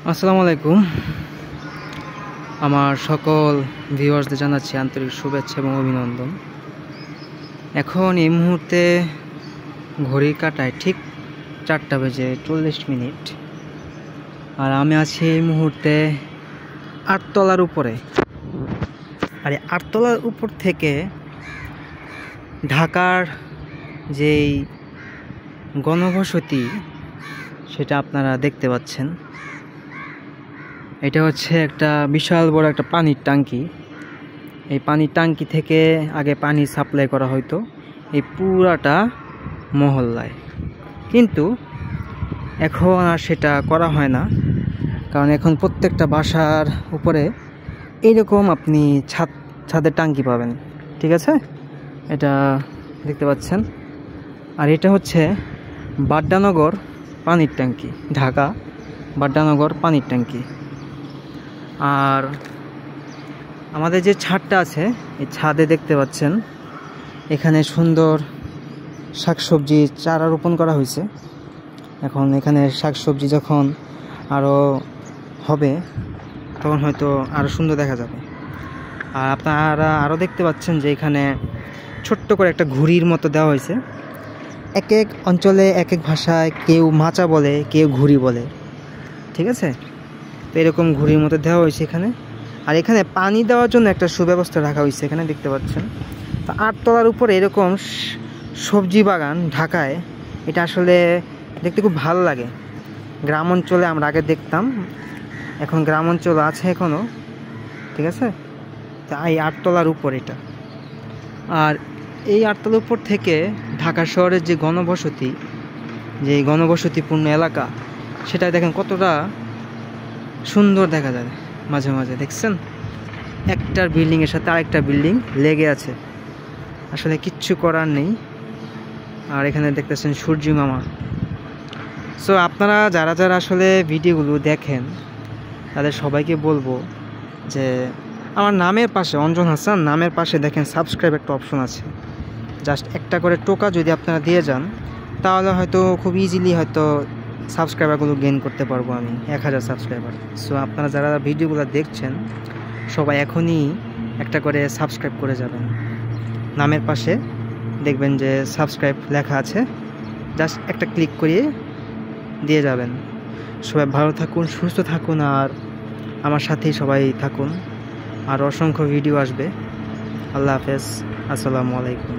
আসসালামু আলাইকুম। আমার সকল ভিউয়ার্সদের জানাচ্ছি আন্তরিক শুভেচ্ছা এবং অভিনন্দন। এখন এই মুহূর্তে ঘড়ির কাঁটায় ঠিক 4:40 আর আমি আছি এই মুহূর্তে 8 তলার উপরে। আর এই 8 তলার উপর থেকে ঢাকার যেই গণবসতি সেটা আপনারা দেখতে পাচ্ছেন। এটা হচ্ছে একটা বিশাল বড় একটা পানির ট্যাঙ্কি। এই পানির ট্যাঙ্কি থেকে আগে পানি সাপ্লাই করা হতো এই পুরাটা মহল্লায়, কিন্তু এখন আর সেটা করা হয় না, কারণ এখন প্রত্যেকটা বাসার উপরে এইরকম আপনি ছাদের ট্যাঙ্কি পাবেন। ঠিক আছে, এটা দেখতে পাচ্ছেন। আর এটা হচ্ছে বাড্ডানগর পানির ট্যাঙ্কি, ঢাকা বাড্ডানগর পানির ট্যাঙ্কি। আর আমাদের যে ছাদটা আছে এই ছাদে দেখতে পাচ্ছেন এখানে সুন্দর শাকসবজি চারা রোপণ করা হয়েছে। এখন এখানে শাকসবজি যখন আরও হবে তখন হয়তো আরও সুন্দর দেখা যাবে। আর আপনারা আরও দেখতে পাচ্ছেন যে এখানে ছোট্ট করে একটা ঘুড়ির মতো দেওয়া হয়েছে। এক এক অঞ্চলে এক এক ভাষায় কেউ মাচা বলে, কেউ ঘুড়ি বলে। ঠিক আছে, তো এরকম ঘুড়ির মতো দেওয়া হয়েছে এখানে। আর এখানে পানি দেওয়ার জন্য একটা সুব্যবস্থা রাখা হয়েছে, এখানে দেখতে পাচ্ছেন। তো 8 তলার উপরে এরকম সবজি বাগান ঢাকায়, এটা আসলে দেখতে খুব ভালো লাগে। গ্রাম অঞ্চলে আমরা আগে দেখতাম, এখন গ্রাম অঞ্চল আছে এখনও। ঠিক আছে, তো এই 8 তলার উপর এটা। আর এই 8 তলার উপর থেকে ঢাকা শহরের যে গণবসতি, যে গণবসতিপূর্ণ এলাকা, সেটা দেখেন কতটা সুন্দর দেখা যায়। মাঝে মাঝে দেখছেন একটার বিল্ডিংয়ের সাথে আরেকটা বিল্ডিং লেগে আছে, আসলে কিচ্ছু করার নেই। আর এখানে দেখতেছেন সূর্যি মামা। সো আপনারা যারা যারা আসলে ভিডিওগুলো দেখেন তাদের সবাইকে বলবো যে আমার নামের পাশে, অঞ্জন হাসান নামের পাশে দেখেন সাবস্ক্রাইব একটা অপশন আছে। জাস্ট একটা করে টোকা যদি আপনারা দিয়ে যান তাহলে হয়তো খুব ইজিলি হয়তো সাবস্ক্রাইবারগুলো গেইন করতে পারবো আমি, 1000 সাবস্ক্রাইবার। সো আপনারা যারা ভিডিওগুলো দেখছেন সবাই এখনই একটা করে সাবস্ক্রাইব করে যাবেন। নামের পাশে দেখবেন যে সাবস্ক্রাইব লেখা আছে, জাস্ট একটা ক্লিক করিয়ে দিয়ে যাবেন। সবাই ভালো থাকুন, সুস্থ থাকুন, আর আমার সাথেই সবাই থাকুন। আর অসংখ্য ভিডিও আসবে। আল্লাহ হাফেজ, আসসালামু আলাইকুম।